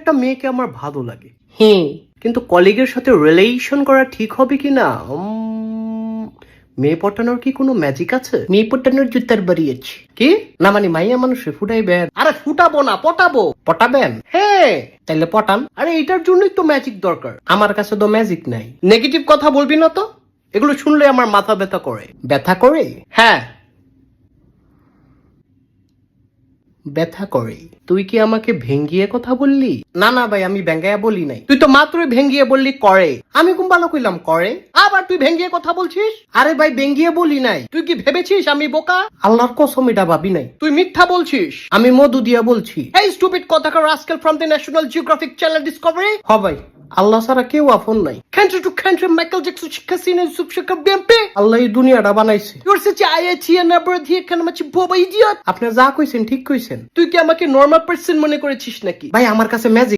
একটা মেয়েকে আমার ভালো লাগে, হ্যাঁ, কিন্তু কলিগের সাথে রিলেশন করা ঠিক হবে কিনা? মেয়ে পটানোর কি কোনো ম্যাজিক আছে? মেয়ে পটানোর জুতার বাড়িয়েছি কি না, মানে মাইয়া মানুষে ফুটাইবেন? আরে ফুটাবো না, পটাবো। পটাবেন? হ্যাঁ। তাইলে পটান। আরে এটার জন্যই তো ম্যাজিক দরকার। আমার কাছে তো ম্যাজিক নাই। নেগেটিভ কথা বলবি না তো, এগুলো শুনলে আমার মাথা ব্যথা করে। ব্যথা করে? হ্যাঁ, ব্যথা করে। তুই কি আমাকে ভেঙ্গিয়ে কথা বললি? না না ভাই, আমি ভেঙ্গাইয়া বলি নাই। তুই তো মাত্রই ভেঙ্গিয়ে বললি করে। আমি কোন ভালো কইলাম করে, আবার তুই ভেঙ্গিয়ে কথা বলছিস? আরে ভাই ভেঙ্গিয়ে বলি নাই। তুই কি ভেবেছিস আমি বোকা? আল্লাহর কসম এটা ভাবি নাই। তুই মিথ্যা বলছিস। আমি মধু দিয়া বলছি। এই স্টুপিড কথাকার rascal from the national geographic channel discovery. হ ভাই, আল্লাহ ছাড়া কেউ আপন নাই। Country to country Michael Jackson শিক্ষা সিনে সুপ শিক্ষা বিএমপি। আল্লাহ এই দুনিয়াটা বানাইছে। Your such IIT and abroad here কান মাচি বোবা ইডিয়ট। আপনি যা কইছেন ঠিক কইছেন। তুই কি আমাকে নরমাল পারসন মনে করেছিস নাকি? ভাই আমার কাছে ম্যাজিক